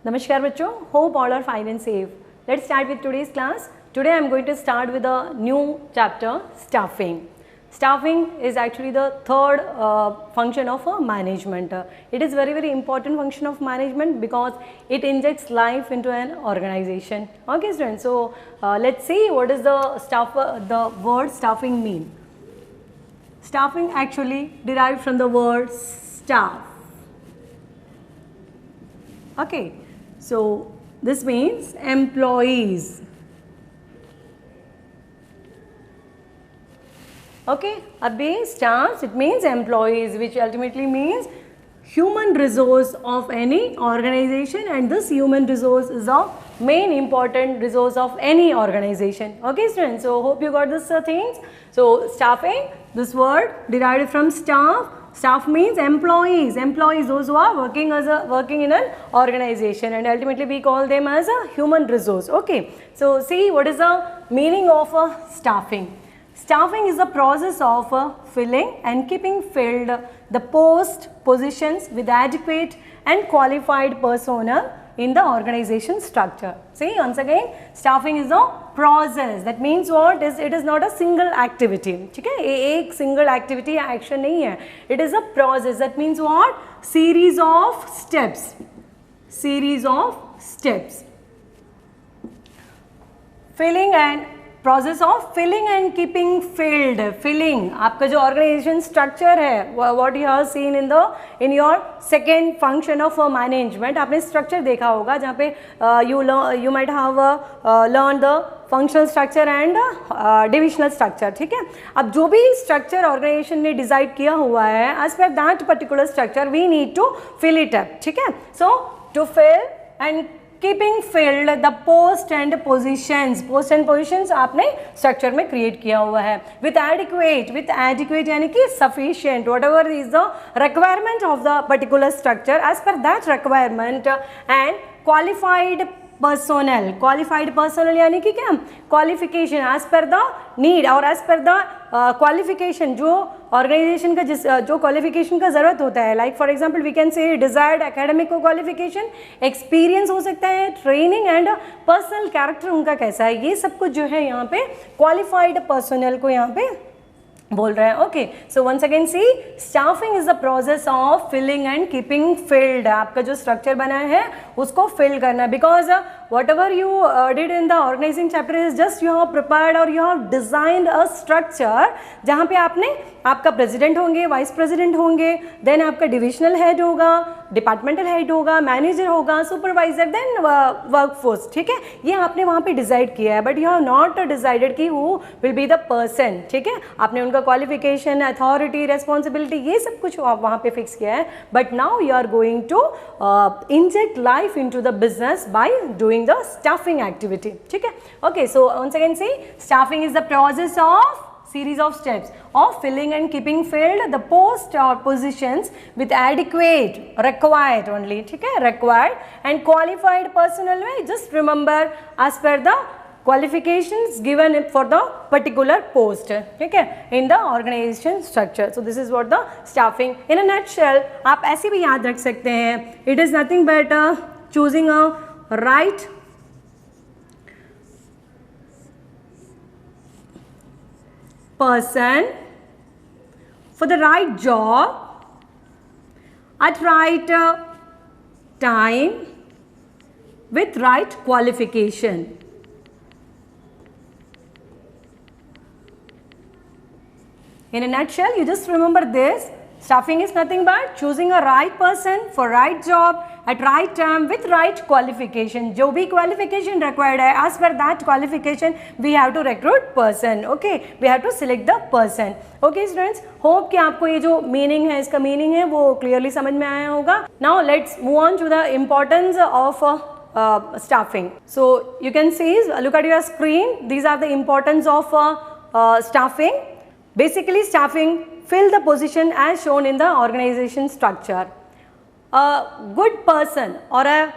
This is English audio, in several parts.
Namaskar bachcho, hope all are fine and safe. Let's start with today's class. Today I am going to start with a new chapter, staffing. Staffing is actually the third function of management. It is very important function of management because it injects life into an organization. Okay students, so let's see what is the word staffing mean. Staffing actually derived from the word staff. Okay, so this means employees. Okay, abhi staffs, it means employees, which ultimately means human resource of any organization, and this human resource is a main important resource of any organization. Okay students, so hope you got this things. So staffing, this word derived from staff. Staff means employees, those who are working in an organization, and ultimately we call them as a human resource. Okay, so see what is the meaning of staffing. Staffing is the process of filling and keeping filled the positions with adequate and qualified personnel in the organization structure. See, once again, staffing is a process. That means what is, it is not a single activity. ठीक है, एक single activity action नहीं है. It is a process. That means what? Series of steps. Process of filling and keeping filled. Filling, आपका जो organization structure है, what you have seen in your second function of management, आपने structure देखा होगा जहाँ पे you might have learned the functional structure and divisional structure. ठीक है, अब जो भी structure organization ने decide किया हुआ है, as per that particular structure we need to fill it up. ठीक है, so to fill and keeping filled the post and positions आपने structure में create किया हुआ है with adequate यानी कि sufficient, whatever is the requirement of the particular structure, as per that requirement, and qualified personnel यानी कि क्या, qualification as per the need और as per the qualification, जो organization का जो qualification का ज़रूरत होता है, like for example we can say desired academic qualification, experience हो सकता है, training and personal character उनका कैसा है, ये सब कुछ जो है यहाँ पे qualified personnel को यहाँ पे बोल रहा है. Okay, so once again see, staffing is the process of filling and keeping filled. आपका जो स्ट्रक्चर बना है उसको फिल करना, because whatever you did in the organising chapter is just you have prepared और you have designed a structure जहाँ पे आपका प्रेसिडेंट होंगे, वाइस प्रेसिडेंट होंगे, देन आपका डिविजनल हेड होगा, डिपार्टमेंटल हेड होगा, मैनेजर होगा, सुपरवाइजर, देन वर्कफोर्स. ठीक है, ये आपने वहाँ पे डिसाइड किया है, but you have not decided कि who will be the person. ठीक है, आपने उनका क्वालिफिकेशन, अथॉरिटी, रेस्पॉन्सिबिलिटी, ये सब कुछ आप वहाँ पे फिक्स किया है, but now you are going to inject life into the business by doing the staffing activity. ठीक है, okay, so once again see, staffing is the process of series of steps of filling and keeping filled the post or positions with adequate, required only, ठीक है, required and qualified personnel में just remember as per the qualifications given for the particular post. ठीक है, in the organization structure. So this is what the staffing in a nutshell. आप ऐसे भी याद रख सकते हैं, it is nothing but choosing a right person for the right job at right time with right qualification. In a nutshell, you just remember this. Staffing is nothing but choosing a right person for right job at right time with right qualification. जो भी qualification required है, as per that qualification we have to recruit person. Okay, we have to select the person. Okay students, hope कि आपको ये जो meaning है, इसका meaning है वो clearly समझ में आया होगा. Now let's move on to the importance of staffing. So you can see, look at your screen. These are the importance of staffing. Basically, staffing fill the position as shown in the organization structure. A good person or a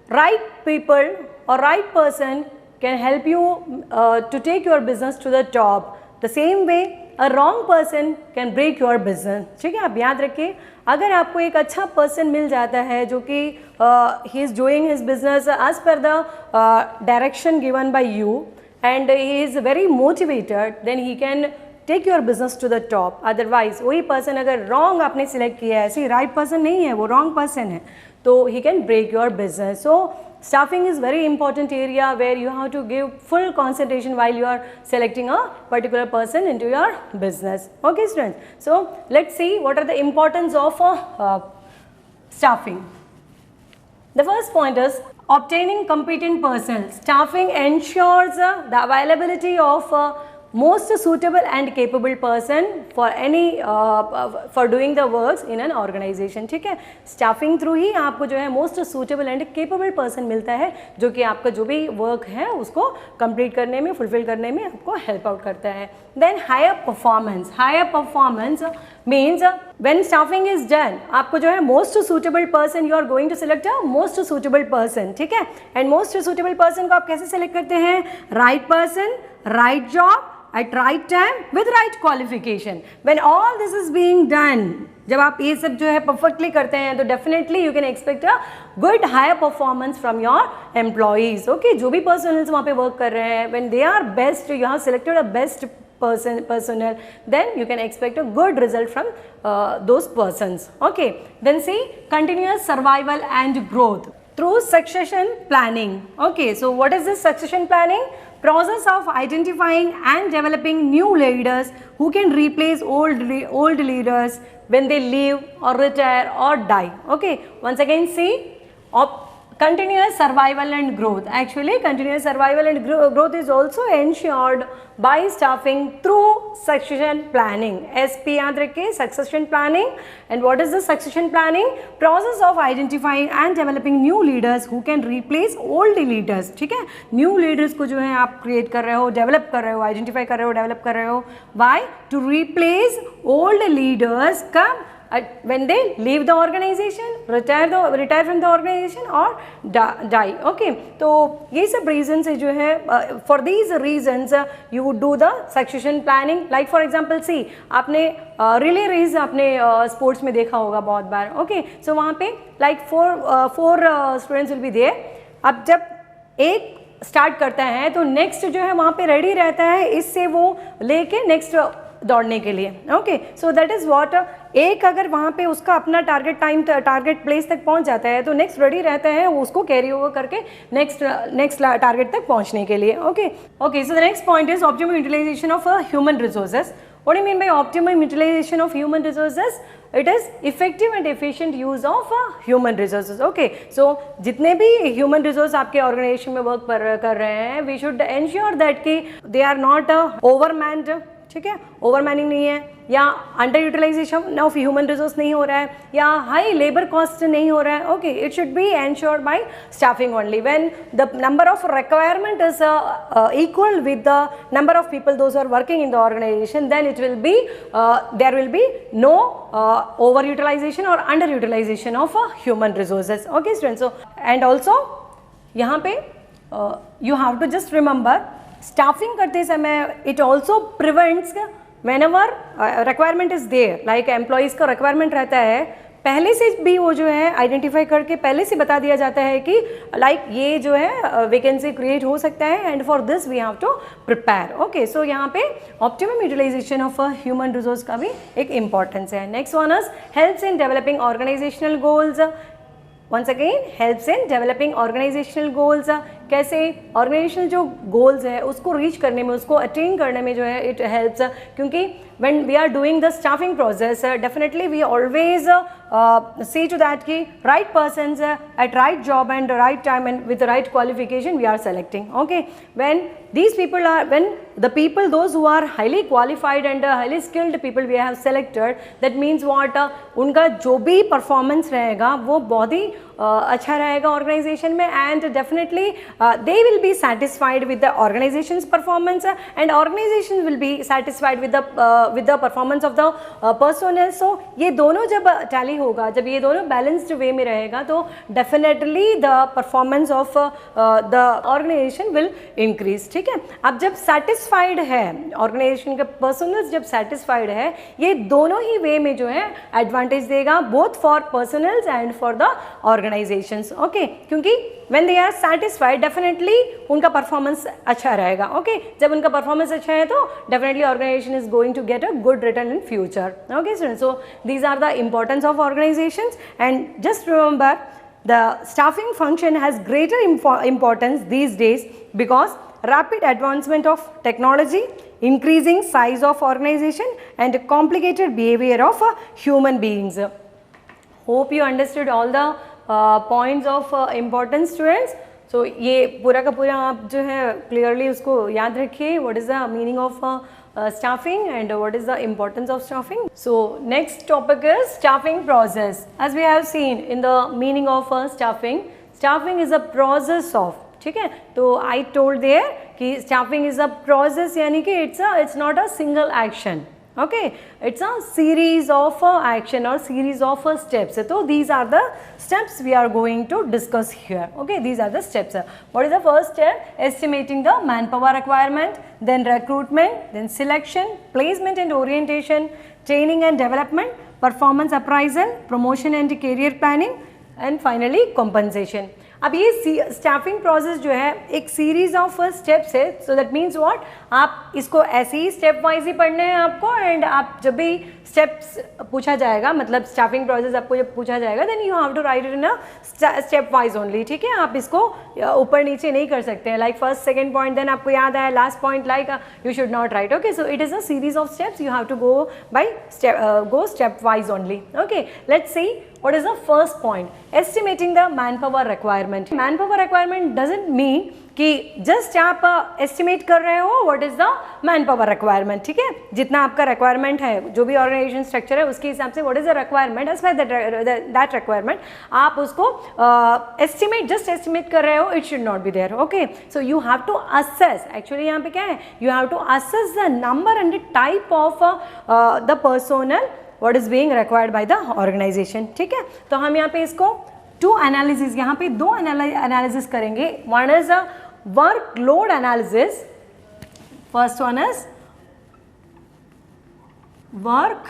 right people or right person can help you to take your business to the top. The same way, a wrong person can break your business. ठीक है, आप याद रखिए, अगर आपको एक अच्छा person मिल जाता है जो कि he is doing his business as per the direction given by you and he is very motivated, then he can take your business to the top. Otherwise वही पर्सन अगर रॉन्ग आपने सिलेक्ट किया है, ऐसी राइट पर्सन नहीं है, वो wrong person है, तो he can break your business. So staffing is very important area where you have to give full concentration while you are selecting a particular person into your business. Okay students, so let's see what are the importance of staffing. The first point is obtaining competent person. Staffing ensures the availability of most suitable and capable person for any for doing the works in an organization. ठीक है, staffing through ही आपको जो है most suitable and capable person मिलता है जो कि आपका जो भी वर्क है उसको कंप्लीट करने में, फुलफिल करने में आपको हेल्प आउट करता है. Then higher performance. Higher performance means when staffing is done, आपको जो है most suitable person, you are going to select a most suitable person. ठीक है, एंड मोस्ट सूटेबल पर्सन को आप कैसे सिलेक्ट करते हैं? Right person, right job, at right time with right qualification. When all this is being done, जब आप ये सब जो है परफेक्टली करते हैं तो definitely you can expect a good higher performance from your employees. Okay, जो भी पर्सनल्स वहाँ पे वर्क कर रहे हैं, when they are best, you have selected a best personnel, then you can expect a good result from those persons. Okay, then see continuous survival and growth through succession planning. Okay, so what is this succession planning? Process of identifying and developing new leaders who can replace old leaders when they leave or retire or die. Okay, once again see continuous survival and growth. Actually continuous survival and growth is also ensured by staffing through succession planning. SP याद रखिए, succession planning. And what is the succession planning? Process of identifying and developing new leaders who can replace old leaders. ठीक है, new leaders को जो है आप create कर रहे हो, develop कर रहे हो, identify कर रहे हो, develop कर रहे हो. Why? To replace old leaders का when they leave the organization, retire from the organization or die. Okay, तो ये सब reasons है जो है, for these reasons you would do the succession planning. Like for example see, आपने relay race आपने sports में देखा होगा बहुत बार. Okay, so वहाँ पे like four students will be there. अब जब एक स्टार्ट करता है तो नेक्स्ट जो है वहाँ पे रेडी रहता है इससे वो लेके नेक्स्ट दौड़ने के लिए. Okay, so that is what, एक अगर वहाँ पे उसका अपना टारगेट प्लेस तक पहुँच जाता है तो नेक्स्ट रेडी रहता है उसको कैरी ओवर करके नेक्स्ट टारगेट तक पहुँचने के लिए. Okay, so the next point is optimum utilisation of human resources. What do you mean by optimum utilization of human resources? It is effective and efficient use of human resources. Okay, so जितने भी human resource आपके organization में work कर रहे हैं, we should ensure that कि they are not overmanned. ठीक है, ओवरमैनिंग नहीं है, या under utilisation of human resource नहीं हो रहा है, या हाई लेबर कॉस्ट नहीं हो रहा है. Okay, it should be ensured by staffing only. When the number of requirement is equal with the number of people those are working in the organisation, then it will be there will be no over utilisation और under utilisation of human resources. Okay students, so and also यहाँ पे you have to just remember, staffing करते समय it also prevents whenever requirement is there, like employees का requirement रहता है, पहले से भी वो जो है आइडेंटिफाई करके पहले से बता दिया जाता है कि लाइक ये जो है वैकेंसी क्रिएट हो सकता है and for this we have to prepare. Okay, so यहाँ पे optimum utilisation of human resource का भी एक इंपॉर्टेंस है. Next one is helps in developing organisational goals. Once again helps in developing organisational goals. कैसे ऑर्गेनाइजेशनल जो goals है उसको रीच करने में, उसको अटेन करने में जो है इट हेल्प्स, क्योंकि when we are doing the staffing process definitely we always see to that ki right persons at right job and right time and with the right qualification we are selecting. Okay, when these people are, when the people those who are highly qualified and highly skilled people we have selected, that means what, उनका जो भी performance रहेगा वो बहुत ही अच्छा रहेगा organisation में, and definitely they will be satisfied with the organisation's performance and organisation will be satisfied with the performance of the personnel. So ये दोनों जब टैली होगा, जब ये दोनों बैलेंस्ड वे में रहेगा, तो definitely the performance of the organisation will increase. ठीक है, अब जब सेटिस्फाइड है ऑर्गेनाइजेशन का पर्सनल्स, जब सेटिस्फाइड है, ये दोनों ही वे में जो है एडवांटेज देगा, both for personnels and for the organisations. Okay, क्योंकि when they are satisfied definitely उनका परफॉर्मेंस अच्छा रहेगा. ओके, जब उनका परफॉर्मेंस अच्छा है तो definitely organisation is going to get a good return in future. Okay students, so these are the importance of organisations, and just remember the staffing function has greater importance these days because rapid advancement of technology, increasing size of organization and complicated behavior of human beings. Hope you understood all the points of importance, students. So ये पूरा का पूरा आप जो है clearly उसको याद रखिए. What is the meaning of staffing and what is the importance of staffing. So next topic is staffing process. As we have seen in the meaning of staffing, staffing is a process of, ठीक है, तो I told there कि staffing is a process, यानी कि it's not a single action. Okay, it's a series of action or series of steps. So these are the steps we are going to discuss here. Okay, these are the steps. What is the first step? Estimating the manpower requirement, then recruitment, then selection, placement and orientation, training and development, performance appraisal, promotion and career planning, and finally compensation. अब ये staffing process जो है एक series of steps है. सो that means what, आप इसको ऐसे ही step wise ही पढ़ने हैं आपको, एंड आप जब भी स्टेप्स पूछा जाएगा, मतलब स्टाफिंग प्रोसेस आपको जब पूछा जाएगा, then you have to write it in a step wise only. ठीक है, आप इसको ऊपर नीचे नहीं कर सकते हैं, like first second point then आपको याद आया, last point like you should not write. Okay, so it is a series of steps, you have to go by step wise only. Okay, let's see what is the first point. Estimating the manpower requirement. Manpower requirement doesn't mean कि just आप estimate कर रहे हो what is the man power requirement. ठीक है, जितना आपका requirement है, जो भी ऑर्गेनाइजेशन स्ट्रक्चर है उसके हिसाब से what is the requirement, as per that requirement आप उसको एस्टिमेट, जस्ट एस्टिमेट कर रहे हो, it should not be there. Okay, so you have to assess. Actually यहाँ पे क्या है, you have to assess the number and the type of the personnel what is being required by the organization. ठीक है, तो हम यहाँ पे इसको टू एनालिसिस, यहाँ पे दो एनालिसिस करेंगे. One is a work load analysis, first one is work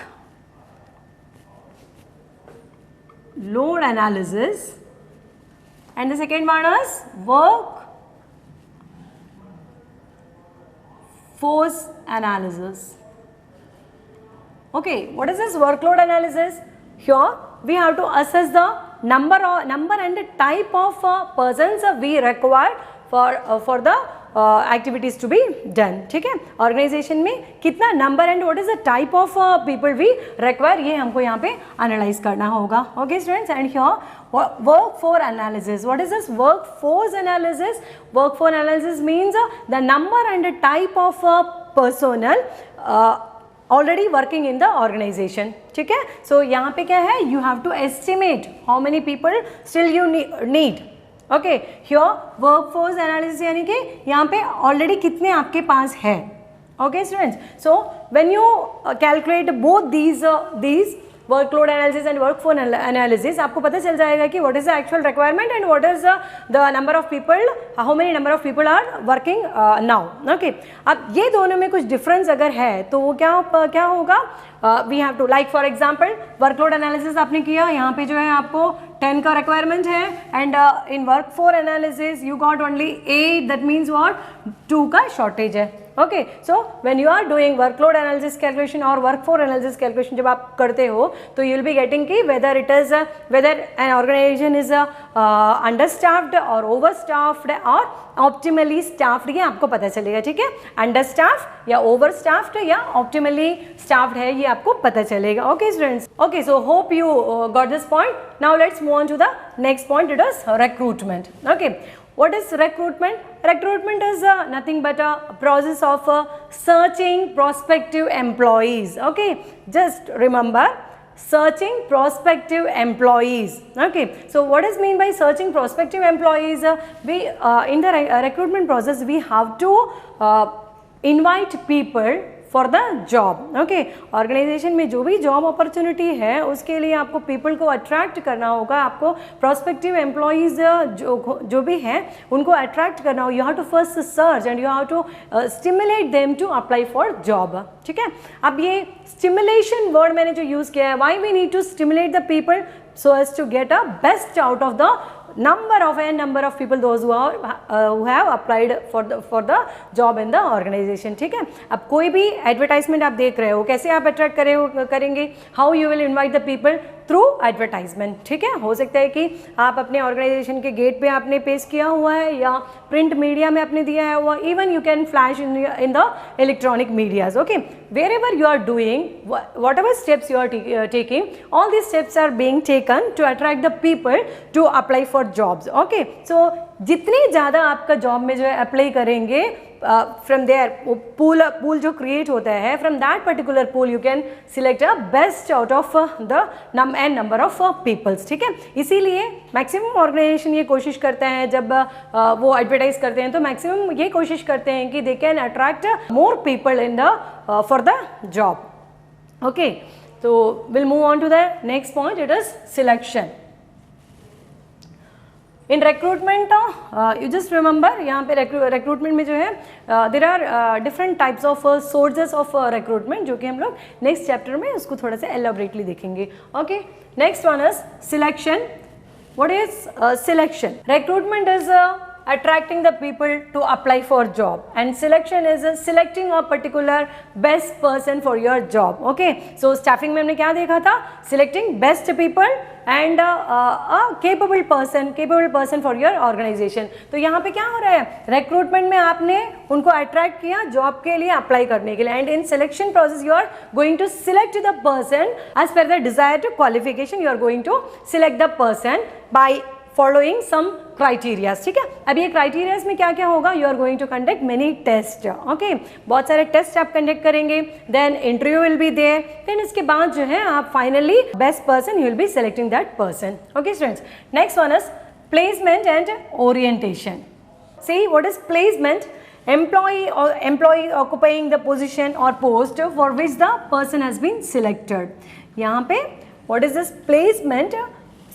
load analysis and the second one is work force analysis. Okay, what is this workload analysis? Here we have to assess the number and the type of persons we require for the activities to be done. ठीक है, organisation में कितना number and what is the type of people we require, ये हमको यहाँ पे analyse करना होगा. Okay students, and here workforce analysis. What is this workforce analysis? Workforce analysis means the number and the type of personnel already working in the organization. ठीक है, so यहाँ पे क्या है, you have to estimate how many people still you need. Okay, here workforce analysis यानी कि यहाँ पे already कितने आपके पास है. Okay students, so when you calculate both these workload analysis and workforce analysis, आपको पता चल जाएगा कि what is the actual requirement and what is the number of people, how many number of people are working now. Okay, अब ये दोनों में कुछ difference अगर है तो वो क्या होगा, we have to, like for example workload analysis आपने किया, यहाँ पे जो है आपको 10 का requirement है, and in workforce analysis you got only 8, that means what, 2 का shortage है. Okay, so when you are doing workload analysis calculation or workforce analysis calculation जब आप करते हो तो you will be getting कि whether an organization is understaffed or overstaffed or optimally staffed, ये आपको पता चलेगा. ठीक है, understaffed या overstaffed या optimally staffed है, ये आपको पता चलेगा. Okay students, okay, so hope you got this point. Now let's move on to the next point. It is recruitment. Okay, what is recruitment? Recruitment is nothing but a process of searching prospective employees. Okay, just remember, searching prospective employees. Okay, so what is mean by searching prospective employees? We in the recruitment process we have to invite people for the job. Okay, organisation में जो भी job opportunity है उसके लिए आपको people को attract करना होगा, आपको प्रोस्पेक्टिव एम्प्लॉयज़ जो भी हैं उनको अट्रैक्ट करना होगा. You have to first search and you have to stimulate them to apply for job. ठीक है, अब ये स्टिमुलेशन वर्ड मैंने जो यूज़ किया है, why we need to stimulate the people so as to get a best out of the number of people those who have applied for the job in the organization. ठीक है, अब कोई भी advertisement आप देख रहे हो, कैसे आप अट्रैक्ट करेंगे? How you will invite the people? Through advertisement. ठीक है, हो सकता है कि आप अपने ऑर्गेनाइजेशन के गेट पे आपने पेस्ट किया हुआ है या प्रिंट मीडिया में आपने दिया है हुआ, even you can flash in the electronic medias. Okay, wherever you are doing, whatever steps you are taking, all these steps are being taken to attract the people to apply for jobs. Okay, so जितनी ज़्यादा आपका job में जो है apply करेंगे, from their pool जो create होता है, from that particular pool you can select a best out of the number of peoples. ठीक है, इसीलिए मैक्सिमम ऑर्गेनाइजेशन ये कोशिश करते हैं, जब वो एडवर्टाइज करते हैं तो मैक्सिमम ये कोशिश करते हैं कि they can attract more people in the for the job. Okay, तो will move on to the next point, it is selection. In recruitment you just remember, यहाँ पे रिक्रूटमेंट में जो है there are different types of sources of recruitment, जो कि हम लोग नेक्स्ट चैप्टर में उसको थोड़ा सा एलैबोरेटली देखेंगे. Okay, next one is selection. What is selection? Recruitment is attracting the people to apply for job, and selection is selecting a particular best person for your job. Okay, so staffing में हमने क्या देखा था? Selecting best people and a capable person for your organization. तो यहाँ पे क्या हो रहा है? रिक्रूटमेंट में आपने उनको अट्रैक्ट किया जॉब के लिए अप्लाई करने के लिए, and in selection process you are going to select the person as per the desired qualification. You are going to select the person by following some criterias. ठीक है, अब ये क्राइटेरियाज में क्या क्या होगा? You are going to conduct many test. Okay, बहुत सारे टेस्ट आप कंडक्ट करेंगे, then interview will be there, then इसके बाद जो है आप finally best person you will be selecting that person. Okay students, next one is placement and orientation. See what is placement? employee occupying the position or post for which the person has been selected. यहाँ पे what is this placement?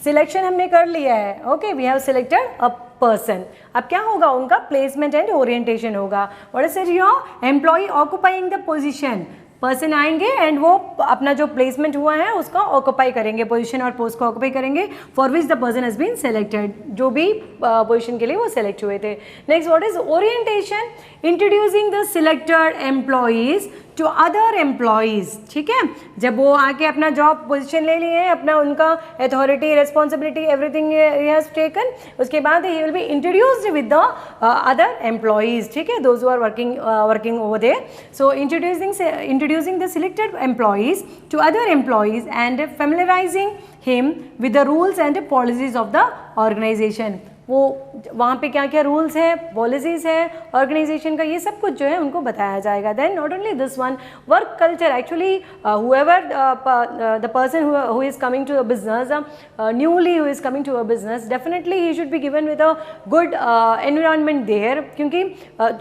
Selection हमने कर लिया है. Okay, we have selected a person. अब क्या होगा? उनका प्लेसमेंट एंड ओरिएंटेशन होगा. What is it? Your employee occupying the position. Person आएंगे एंड वो अपना जो प्लेसमेंट हुआ है उसका ऑक्युपाई करेंगे, पोजीशन और पोस्ट को ऑक्युपाई करेंगे, for which the person has been selected, जो भी पोजीशन के लिए वो सेलेक्ट हुए थे. Next, what is orientation? Introducing the selected employees to other employees. ठीक है, जब वो आके अपना जॉब पोजीशन ले लिए हैं, अपना उनका अथॉरिटी, रिस्पॉन्सिबिलिटी, एवरीथिंग ही हैज़ टेकन, उसके बाद ही will be introduced with the other employees. ठीक है, those who are working over there. So introducing the selected employees to other employees and familiarizing him with the rules and policies of the organization. वो वहाँ पे क्या क्या rules है, policies है organisation का, ये सब कुछ जो है उनको बताया जाएगा. Then not only this one, work culture. Actually whoever the person who is coming to a business, newly who is coming to a business, definitely he should be given with a good environment there, क्योंकि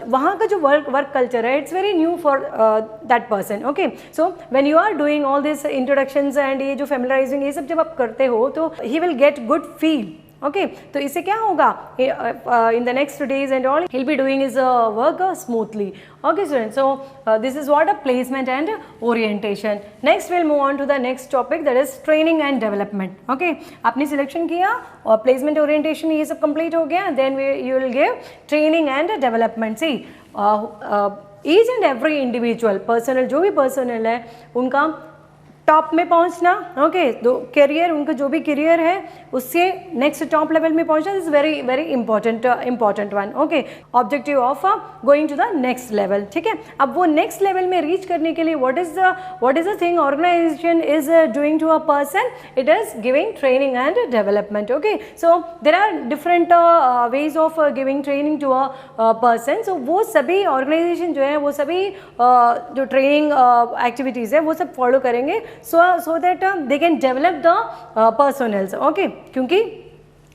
वहाँ का जो work culture है it's very new for that person. Okay, so when you are doing all these introductions and ये जो familiarizing ये सब जब आप करते हो तो he will get good feel. Okay, तो इससे क्या होगा? In the next days and all he'll be doing his work smoothly. Okay students, so this is what a placement and orientation. Next we'll move on to the next topic, that is training and development. Okay, आपने selection किया और placement orientation ये सब complete हो गया, then you will give training and development. See, each and every individual personal, जो भी personal है उनका टॉप में पहुंचना. ओके, तो करियर, उनका जो भी करियर है उससे नेक्स्ट टॉप लेवल में पहुंचना is very very important one. Okay, objective of going to the next level. ठीक है, अब वो नेक्स्ट लेवल में रीच करने के लिए what is the thing organisation is doing to a person? It is giving training and development. Okay, so there are different ways of giving training to a person. So वो सभी organisation जो है वो सभी जो ट्रेनिंग एक्टिविटीज़ है वो सब फॉलो करेंगे so that they can develop the personnels, okay, क्योंकि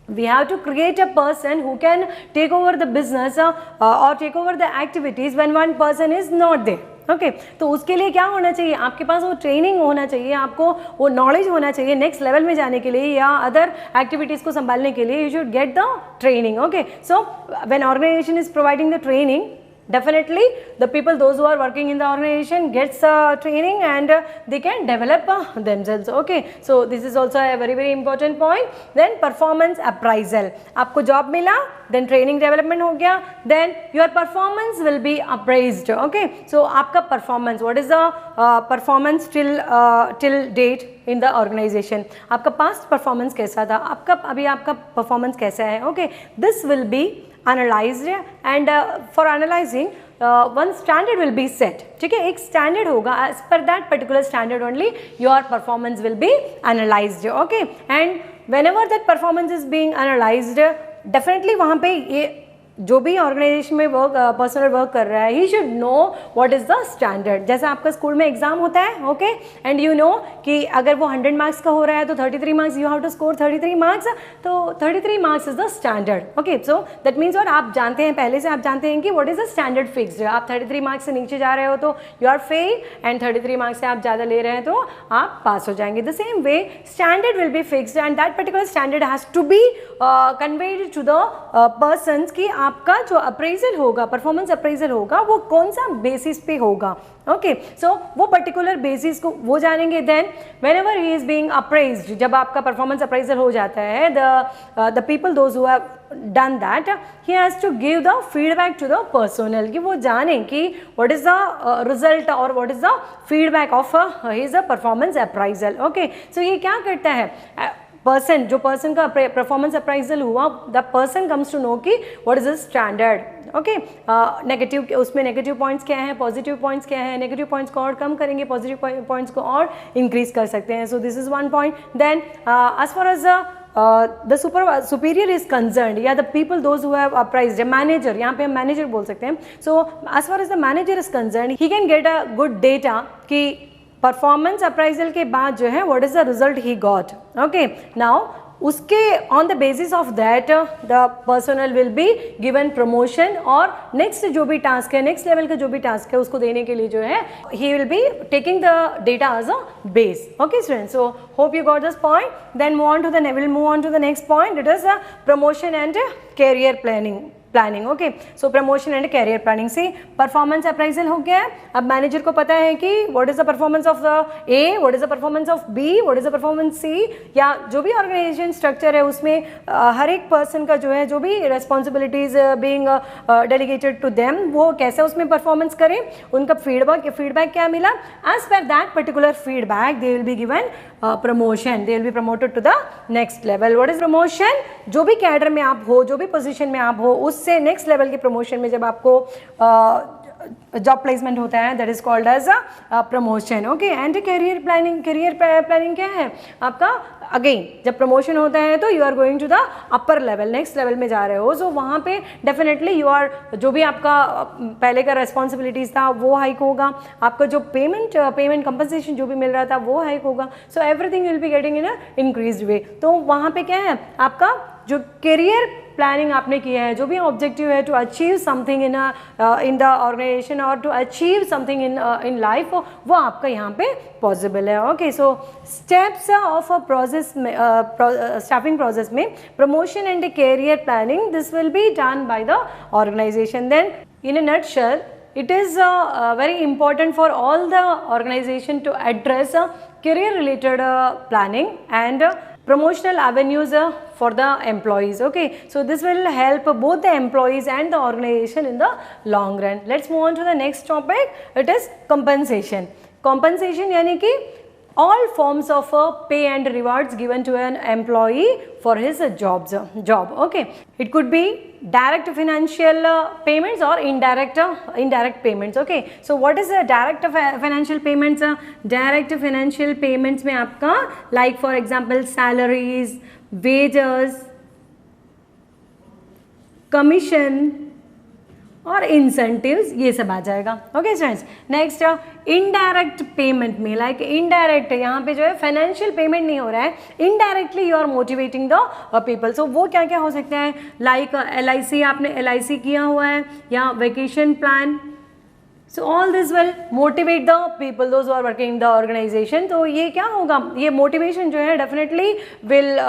we have to create a person who can take over the business or take over the activities when one person is not there. Okay तो उसके लिए क्या होना चाहिए, आपके पास वो training होना चाहिए, आपको वो नॉलेज होना चाहिए नेक्स्ट लेवल में जाने के लिए या अदर एक्टिविटीज़ को संभालने के लिए. You should get the training. Okay so when organisation is providing the training, definitely the people, those who are working in the organization, gets training and they can develop themselves. Okay, so this is also a very important point. Then performance appraisal, आपको job मिला, then training development हो गया, then your performance will be appraised. Okay, so आपका performance, what is the performance till date in the organization, आपका past performance कैसा था, आपका अभी आपका performance कैसा है. Okay, this will be analyzed and for analyzing one standard will be set. ठीक है, एक standard होगा, as per that particular standard only your performance will be analyzed. Okay, and whenever that performance is being analyzed, definitely वहाँ पे ये जो भी organisation में पर्सनल वर्क कर रहा है, he should know what is the standard. जैसे आपका स्कूल में एग्जाम होता है, ओके, एंड यू नो कि अगर वो 100 मार्क्स का हो रहा है तो 33 marks you have to score 33 marks, तो 33 marks is the standard. Okay, so that means और आप जानते हैं, पहले से आप जानते हैं कि what is the standard fixed. आप 33 मार्क्स से नीचे जा रहे हो तो you are fail, and 33 marks से आप ज़्यादा ले रहे हैं तो आप पास हो जाएंगे. The same way standard will be fixed and that particular standard has to be conveyed to the persons कि आपका जो अप्रेजल होगा, परफॉर्मेंस अप्रेजल होगा, वो कौन सा बेसिस पे होगा. ओके, सो वो पर्टिकुलर बेसिस को वो जानेंगे. Then whenever he is being appraised, जब आपका परफॉर्मेंस अप्रेजल हो जाता है, the people those who have done that, he has to give the feedback to the personal, कि वो जाने कि व्हाट इज द रिजल्ट और what is the feedback of his performance appraisal. Okay, so ये क्या करता है, पर्सन, जो पर्सन का परफॉर्मेंस अप्राइजल हुआ, the person comes to know कि what is the standard. Okay, negative, उसमें नेगेटिव पॉइंट्स क्या हैं, पॉजिटिव पॉइंट्स क्या है, नेगेटिव पॉइंट्स को और कम करेंगे, पॉजिटिव पॉइंट्स को और इंक्रीज कर सकते हैं. So this is one point. Then as far as the superior is concerned, या the people those who have appraised, manager, यहाँ पे हम मैनेजर बोल सकते हैं. so as far as the manager is concerned, he can get a good data कि performance appraisal के बाद जो है what is the result he got. Okay, now उसके on the basis of that the personal will be given promotion, और next जो भी task है, नेक्स्ट लेवल का जो भी टास्क है उसको देने के लिए जो है ही will be taking the data as a base. Okay students, so hope you got this point. Then move on to the next point. It is promotion and career planning. Okay, so promotion and career planning से performance appraisal हो गया है. अब manager को पता है कि what is the performance of the A, what is the performance of B, what is the performance सी, या जो भी ऑर्गेनाइजेशन स्ट्रक्चर है उसमें हर एक पर्सन का जो है, जो भी responsibilities being delegated to them, वो कैसे उसमें परफॉर्मेंस करें, उनका फीडबैक क्या मिला, as per that particular feedback they will be given promotion, they will be promoted to the next level. What is promotion, जो भी कैडर में आप हो, जो भी पोजीशन में आप हो, उससे नेक्स्ट लेवल के प्रमोशन में जब आपको जॉब प्लेसमेंट होता है, that is called as a promotion. Okay, and career planning क्या है आपका, अगेन जब प्रमोशन होता है तो you are going to the upper level, next level में जा रहे हो. सो वहाँ पे डेफिनेटली यू आर, जो भी आपका पहले का रेस्पॉन्सिबिलिटीज था वो हाइक होगा, आपका जो पेमेंट कंपनसेशन जो भी मिल रहा था वो हाइक होगा. So everything will be getting in a increased way. तो वहाँ पे क्या है, आपका जो करियर प्लानिंग आपने किया है, जो भी ऑब्जेक्टिव है to achieve something in the organisation और to achieve something in life, वो आपका यहाँ पे पॉसिबल है. Okay, so steps of a process, staffing process में promotion and career planning, this will be done by the organisation. Then in a nutshell, it is very important for all the organization to address career related planning and promotional avenues for the employees. Okay, so this will help both the employees and the organization in the long run. Let's move on to the next topic. It is compensation. Compensation यानी कि all forms of pay and rewards given to an employee for his job. Okay, it could be direct financial payments or indirect payments. Okay, so what is the direct financial payments? Direct financial payments में आपका like for example salaries, wages, commission, और incentives, ये सब आ जाएगा। Okay students, next indirect payment में, like indirect यहाँ पे जो है फाइनेंशियल पेमेंट नहीं हो रहा है, indirectly you are motivating the people. So वो क्या क्या हो सकते हैं, लाइक LIC, आपने LIC किया हुआ है, या vacation plan. So all this will motivate the people, those who are working in the organization. तो ये क्या होगा, ये motivation जो है definitely will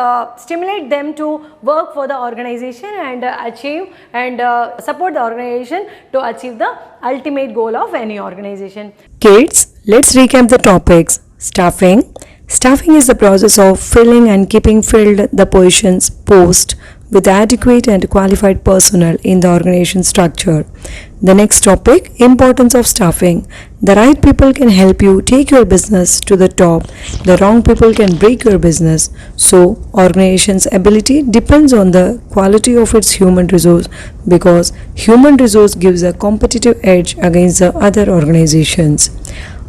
stimulate them to work for the organization and achieve and support the organization to achieve the ultimate goal of any organization. Kids, let's recap the topics. Staffing. Staffing is the process of filling and keeping filled the positions post with adequate and qualified personnel in the organization structure. The next topic, importance of staffing. The right people can help you take your business to the top. The wrong people can break your business. So, organization's ability depends on the quality of its human resource, because human resource gives a competitive edge against the other organizations.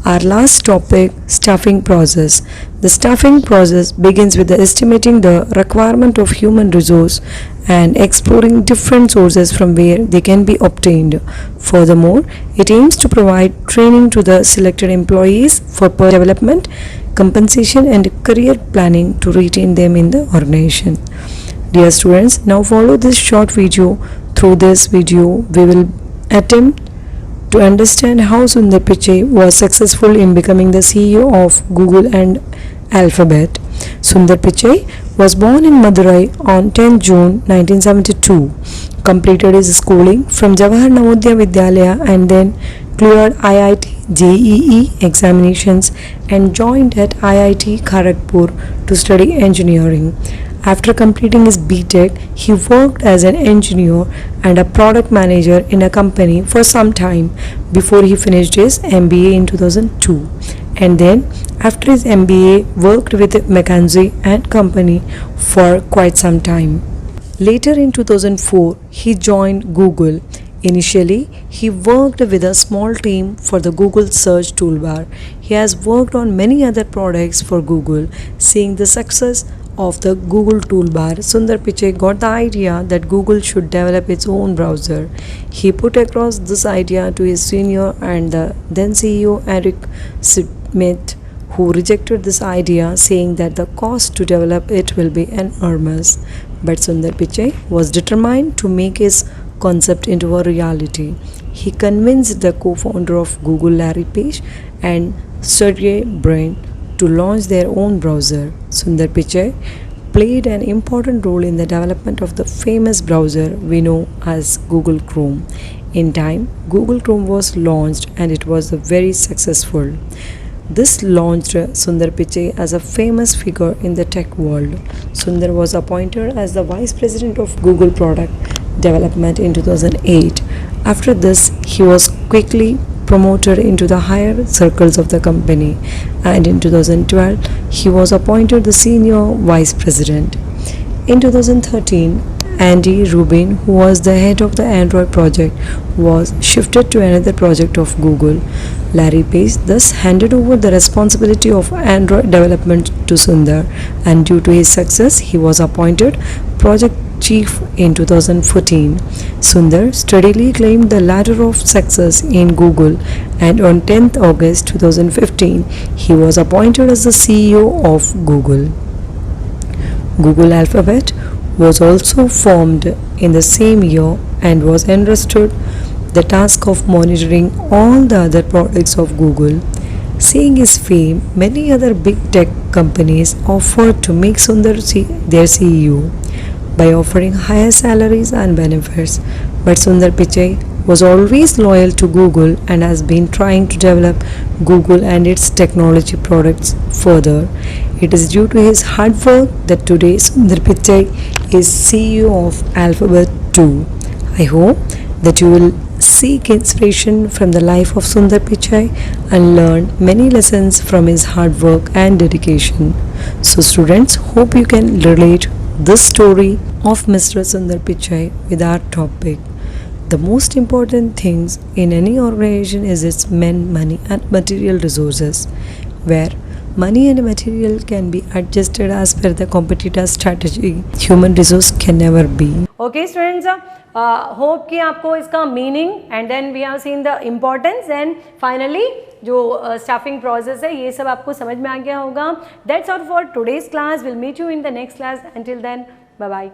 Our last topic, staffing process. The staffing process begins with estimating the requirement of human resource and exploring different sources from where they can be obtained. Furthermore, it aims to provide training to the selected employees for development, compensation and career planning to retain them in the organization. Dear students, now follow this short video. Through this video, we will attempt to understand how Sundar Pichai was successful in becoming the CEO of Google and Alphabet. Sundar Pichai was born in Madurai on 10 June 1972, completed his schooling from Jawahar Navodaya Vidyalaya and then cleared IIT JEE examinations and joined at IIT Kharagpur to study engineering. After completing his BTech, he worked as an engineer and a product manager in a company for some time before he finished his MBA in 2002. And then, after his MBA, worked with McKinsey and Company for quite some time. Later in 2004, he joined Google. Initially, he worked with a small team for the Google search toolbar. He has worked on many other products for Google. Seeing the success of the Google toolbar, Sundar Pichai got the idea that Google should develop its own browser. He put across this idea to his senior and the then CEO Eric Schmidt, who rejected this idea, saying that the cost to develop it will be enormous. But Sundar Pichai was determined to make his concept into a reality. He convinced the co-founder of Google, Larry Page, and Sergey Brin to launch their own browser. Sundar Pichai played an important role in the development of the famous browser we know as Google Chrome. In time, Google Chrome was launched and it was very successful. This launched Sundar Pichai as a famous figure in the tech world. Sundar was appointed as the Vice President of Google Product Development in 2008. After this, he was quickly promoted into the higher circles of the company, and in 2012 he was appointed the Senior Vice President. In 2013, Andy Rubin, who was the head of the Android project, was shifted to another project of Google. Larry Page thus handed over the responsibility of Android development to Sundar, and due to his success, he was appointed project chief in 2014. Sundar steadily climbed the ladder of success in Google, and on 10th August 2015, he was appointed as the CEO of Google. Google Alphabet was also formed in the same year and was entrusted the task of monitoring all the other products of Google. Seeing his fame, many other big tech companies offered to make Sundar their CEO by offering higher salaries and benefits. But Sundar Pichai was always loyal to Google and has been trying to develop Google and its technology products further. It is due to his hard work that today Sundar Pichai is CEO of Alphabet too. I hope that you will seek inspiration from the life of Sundar Pichai and learn many lessons from his hard work and dedication. So students, hope you can relate this story of Mr. Sundar Pichai with our topic. The most important things in any organization is its men, money and material resources, where Money and material can be adjusted as per the competitor's strategy. Human resource can never be. Okay students, hope कि आपको इसका meaning and then we have seen the importance and finally जो staffing process है ये सब आपको समझ में आ गया होगा. That's all for today's class. We'll meet you in the next class. Until then, bye bye.